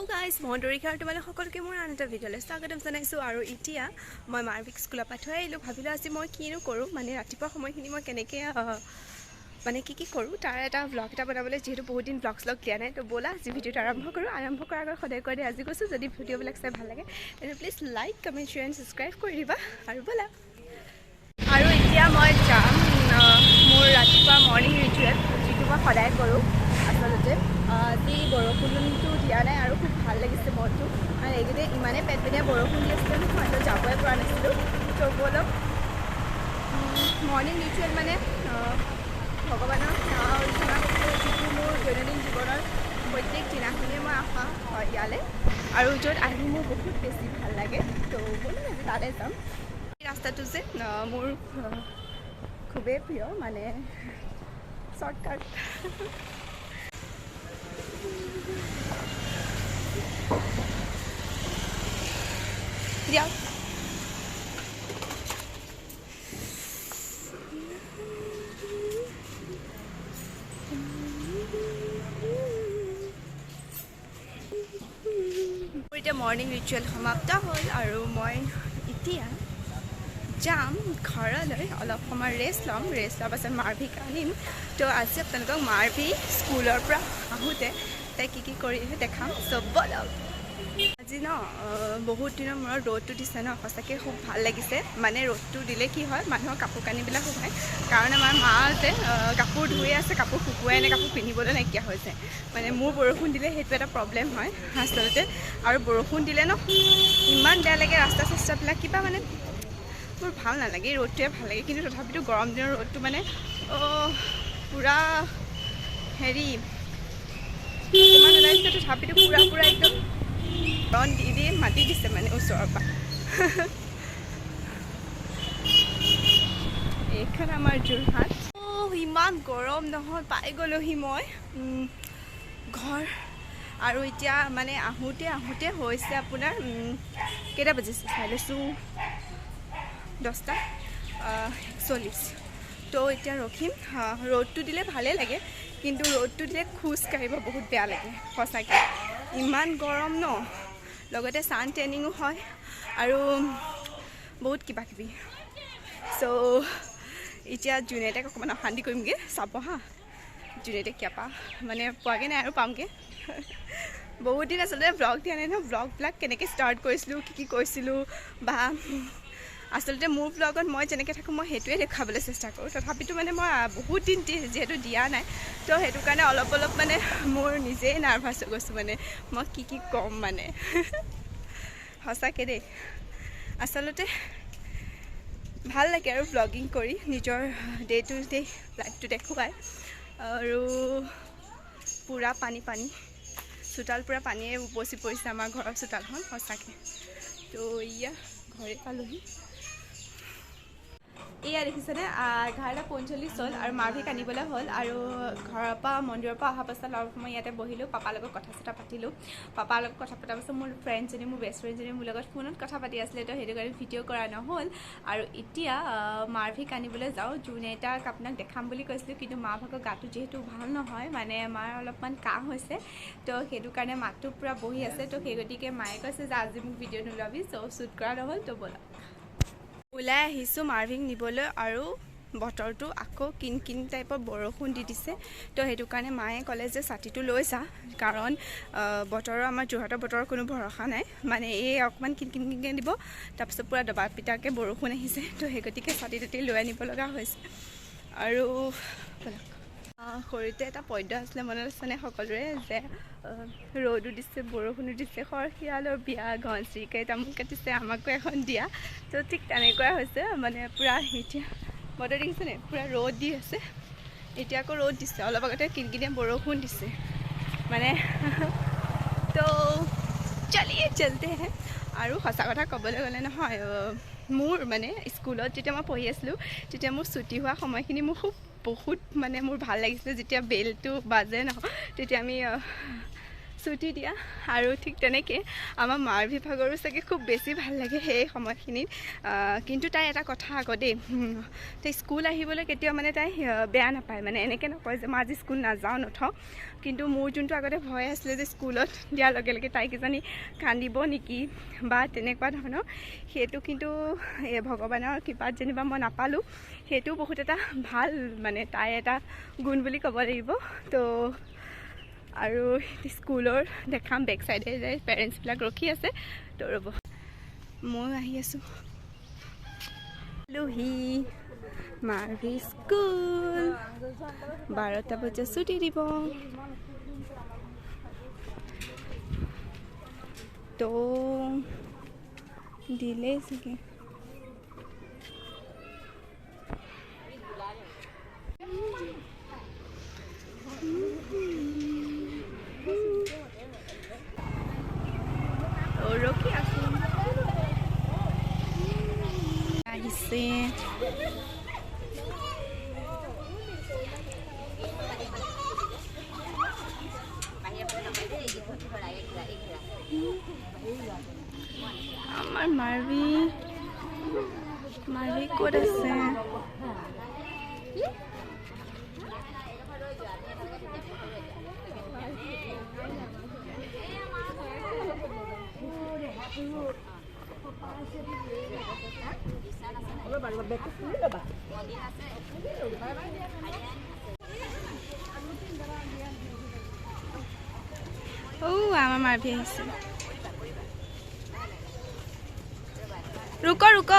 Hello guys, Mondorika তোমালোক সকলোকে মোৰ আন এটা ভিডিঅ'লৈ স্বাগতম জনাইছো আৰু এতিয়া মই মাৰ্ভিক স্কুলৰ পৰা থৈ আহিলোঁ ভাবিলোঁ আজি মই কিনো কৰোঁ মানে ৰাতিপুৱা সময়খিনি মই কেনেকৈ মানে কি কৰোঁ তাৰ এটা ব্লগ এটা বনাবলৈ যিহেতু বহুত দিন ব্লগ দিয়া নাই তো ব'লা আজি ভিডিঅ'টো আৰম্ভ কৰাৰ আগত সদায় কৰি আজি কৈছোঁ যদি ভিডিঅ'বিলাক চাই ভাল লাগে তেন্তে please like comment share and subscribe কৰি দিবা আৰু ব'লা আৰু এতিয়া মই যাম মোৰ ৰাতিপুৱা মৰ্ণিং ৰিচুৱেল যিটো মই সদায় কৰোঁ আচলতে আজি বৰষুণটো দিয়া নাই আৰু খুব ভাল লাগিছে মনটো আৰু এইকেইদিন ইমানেই পেটপেনীয়া বৰষুণ দি আছিলে নহয় তো যাবই পৰা নাছিলোঁ তো ব'লক মৰ্ণিং ৰিচুৱেল মানে ভগৱানৰ সেৱা অৰ্চনা যিটো মোৰ দৈনন্দিন জীৱনৰ প্ৰত্যেক দিনাখনিয়ে মই অহা হয় ইয়ালৈ আৰু য'ত আহি মোৰ বহুত বেছি ভাল লাগে তো ব'লক আজি তালৈ যাম এই ৰাস্তাটো যে মোৰ খুবেই প্ৰিয় মানে শ্বৰ্টকাট দিয়ক এতিয়া মৰ্ণিং ৰিচুৱেল সমাপ্ত হ'ল আৰু মই এতিয়া যাম ঘৰলৈ অলপ সময় ৰেষ্ট ল'ম ৰেষ্ট লোৱাৰ পাছত মাৰ্ভিক আনিম তো আজি আপোনালোকক মাৰ্ভি স্কুলৰ পৰা আহোঁতে তাই কি কৰি দেখাম চব ব'লক আজি ন বহুত দিনৰ মূৰত ৰ'দটো দিছে ন সঁচাকৈ খুব ভাল লাগিছে মানে ৰ'দটো দিলে কি হয় মানুহৰ কাপোৰ কানিবিলাক শুকায় কাৰণ আমাৰ মাহঁতে কাপোৰ ধুই আছে কাপোৰ শুকুৱাই নাই কাপোৰ পিন্ধিবলৈ নাইকিয়া হৈছে মানে মোৰ বৰষুণ দিলে সেইটো এটা প্ৰব্লেম হয় আচলতে আৰু বৰষুণ দিলে ন ইমান বেয়া লাগে ৰাস্তা চাস্তাবিলাক কিবা মানে মোৰ ভাল নালাগে ৰ'দটোৱে ভাল লাগে কিন্তু তথাপিতো গৰম দিনৰ ৰ'দটো মানে পূৰা হেৰি ইমান ওলাইছে তথাপিতো পূৰা একদম ৰন দি মাতি দিছে মানে ওচৰৰ পৰা এইখন আমাৰ যোৰহাট ইমান গৰম নহয় পাই গ'লোহি মই ঘৰ আৰু এতিয়া মানে আহোঁতে হৈছে আপোনাৰ কেইটা বাজিছে চাই লৈছোঁ 10:41 তো এতিয়া ৰখিম ৰ'দটো দিলে ভালেই লাগে কিন্তু ৰ'দটো দিলে খোজ কাঢ়িব বহুত বেয়া লাগে সঁচাকৈ ইমান গৰম ন লগতে ছান টেনিঙো হয় আৰু বহুত কিবাকিবি চ' এতিয়া জুনেটাক অকণমান অশান্তি কৰিমগৈ চাব হা জুনেটে কিয়াপা মানে পোৱাগৈ নাই আৰু পামগৈ বহুত দিন আচলতে ব্লগ দিয়া নাই ন ব্লগবিলাক কেনেকৈ ষ্টাৰ্ট কৰিছিলোঁ কি কৈছিলোঁ বা আচলতে মোৰ ব্লগত মই যেনেকৈ থাকোঁ মই সেইটোৱে দেখুৱাবলৈ চেষ্টা কৰোঁ তথাপিতো মানে মই বহুত দিন যিহেতু দিয়া নাই তো সেইটো কাৰণে অলপ মানে মোৰ নিজেই নাৰ্ভাছ হৈ গৈছোঁ মানে মই কি ক'ম মানে সঁচাকৈ দেই আচলতে ভাল লাগে আৰু ব্লগিং কৰি নিজৰ ডে টু ডে লাইফটো দেখুৱাই আৰু পূৰা পানী চোতাল পূৰা পানীয়ে উপচি পৰিছে আমাৰ ঘৰৰ চোতালখন সঁচাকৈ তো এয়া ঘৰে পালোহি এয়া দেখিছেনে 11:45 হ'ল আৰু মাৰ্ভিক আনিবলৈ হ'ল আৰু ঘৰৰ পৰা মন্দিৰৰ পৰা অহা পাছত অলপ সময় ইয়াতে বহিলোঁ পাপাৰ লগত কথা চথা পাতিলোঁ পাপাৰ লগত কথা পতাৰ পাছত মোৰ ফ্ৰেণ্ডজনী মোৰ বেষ্ট ফ্ৰেণ্ডজনী মোৰ লগত ফোনত কথা পাতি আছিলে তো সেইটো কাৰণে ভিডিঅ' কৰা নহ'ল আৰু এতিয়া মাৰ্ভিক আনিবলৈ যাওঁ জুনেটাক আপোনাক দেখাম বুলি কৈছিলোঁ কিন্তু মা ভাগৰ গাটো যিহেতু ভাল নহয় মানে মাৰ অলপমান কাহ হৈছে তো সেইটো কাৰণে মাতটো পূৰা বহি আছে তো সেই গতিকে মায়ে কৈছে যে আজি মোক ভিডিঅ' নোলাবি চ' শ্বুট কৰা নহ'ল তো ব'লা ওলাই আহিছোঁ মাৰ্ভিক নিবলৈ আৰু বতৰটো আকৌ কিন টাইপৰ বৰষুণ দি দিছে তো সেইটো কাৰণে মায়ে ক'লে যে ছাতিটো লৈ যা কাৰণ বতৰৰ আমাৰ যোৰহাটৰ বতৰৰ কোনো ভৰসা নাই মানে এই অকণমান কিনকৈ দিব তাৰপিছত পূৰা দবা পিটাকৈ বৰষুণ আহিছে তো সেই গতিকে ছাতি তাতি লৈ আনিব লগা হৈছে আৰু সৰুতে এটা পদ্য আছিলে মনত আছেনে সকলোৰে যে ৰ'দো দিছে বৰষুণো দিছে খৰশিয়ালৰ বিয়া ঘনচিৰিকাই তামোল কাটিছে আমাকো এখন দিয়া তো ঠিক তেনেকুৱাই হৈছে মানে পূৰা এতিয়া বতৰ দেখিছেনে পূৰা ৰ'দ দি আছে এতিয়া আকৌ ৰ'দ দিছে অলপ আগতে কিনকিনীয়া বৰষুণ দিছে মানে তো চলিয়ে চলতে হে আৰু সঁচা কথা ক'বলৈ গ'লে নহয় মোৰ মানে স্কুলত যেতিয়া মই পঢ়ি আছিলোঁ তেতিয়া মোৰ ছুটি হোৱা সময়খিনি মোৰ বহুত মানে মোৰ ভাল লাগিছিলে যেতিয়া বেলটো বাজে নহয় তেতিয়া আমি ছুটি দিয়া আৰু ঠিক তেনেকৈ আমাৰ মাৰ্ভি ভাগৰো চাগে খুব বেছি ভাল লাগে সেই সময়খিনিত কিন্তু তাই এটা কথা আকৌ দেই তাই স্কুল আহিবলৈ কেতিয়াও মানে তাই বেয়া নাপায় মানে এনেকৈ নকয় যে মই আজি স্কুল নাযাওঁ নথওঁ কিন্তু মোৰ যোনটো আগতে ভয় আছিলে যে স্কুলত দিয়াৰ লগে লগে তাই কিজানি কান্দিব নেকি বা তেনেকুৱা ধৰণৰ সেইটো কিন্তু ভগৱানৰ কৃপাত যেনিবা মই নাপালোঁ সেইটো বহুত এটা ভাল মানে তাই এটা গুণ বুলি ক'ব লাগিব তো আৰু স্কুলৰ দেখাম বেক চাইডে যে পেৰেণ্টছবিলাক ৰখি আছে তো ৰ'ব মই আহি আছোঁ লুহি মাৰ্ভি স্কুল 12টা বজাত ছুটি দিব তো দিলে চাগে ৰখি আছোঁ আহিছে আমাৰ মাৰ্ভি ক'ত আছে আমাৰ মাৰ্ভি আহিছে ৰুক ৰুক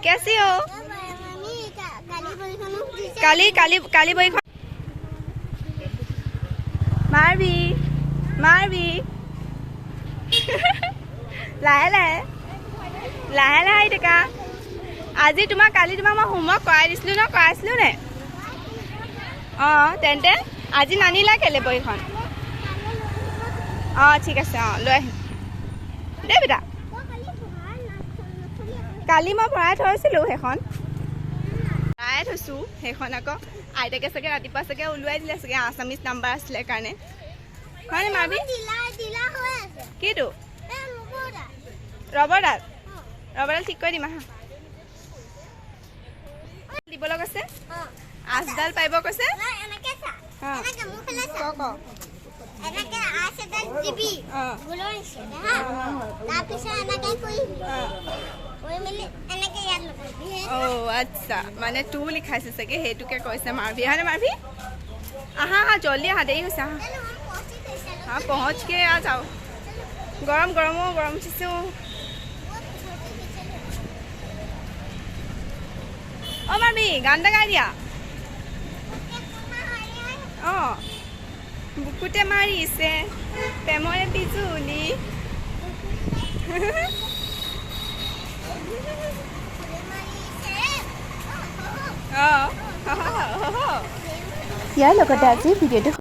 कैसी हो काली काली काली बही मारवी मारवी लाहे लाहे लाहे लाहे टेका আজি তোমাক কালি তোমাক মই হোমৱৰ্ক কৰাই দিছিলোঁ ন কৰাইছিলোঁ নে তেন্তে আজি নানিলা কেলে বহিখন ঠিক আছে লৈ আহিম দেই বেটা কালি মই ভৰাই থৈছিলোঁ সেইখন ভৰাই থৈছোঁ সেইখন আকৌ আইতাকে চাগে ৰাতিপুৱা চাগে ওলোৱাই দিলে চাগে আছামিজ নাম্বাৰ আছিলে কাৰণে হয়নে মাৰ্ভি কিটো ৰবৰডাল ঠিক কৰি দিম আহা দিবলৈ কৈছে আঁচডাল পাৰিব কৈছে আচ্ছা মানে তু লিখাইছে চাগে সেইটোকে কৈছে মাৰ্ভি হয়নে মাৰ্ভি আহা আহা জল্দি আহা দেৰি হৈছে আহা हाँ पहुँच के आ जाओ गरम गरम हो गरम चीज़ हो ओ मामी गान लगा दिया बुकुटे मारी से पेमोरे पिजुली यार लोगों ने आज वीडियो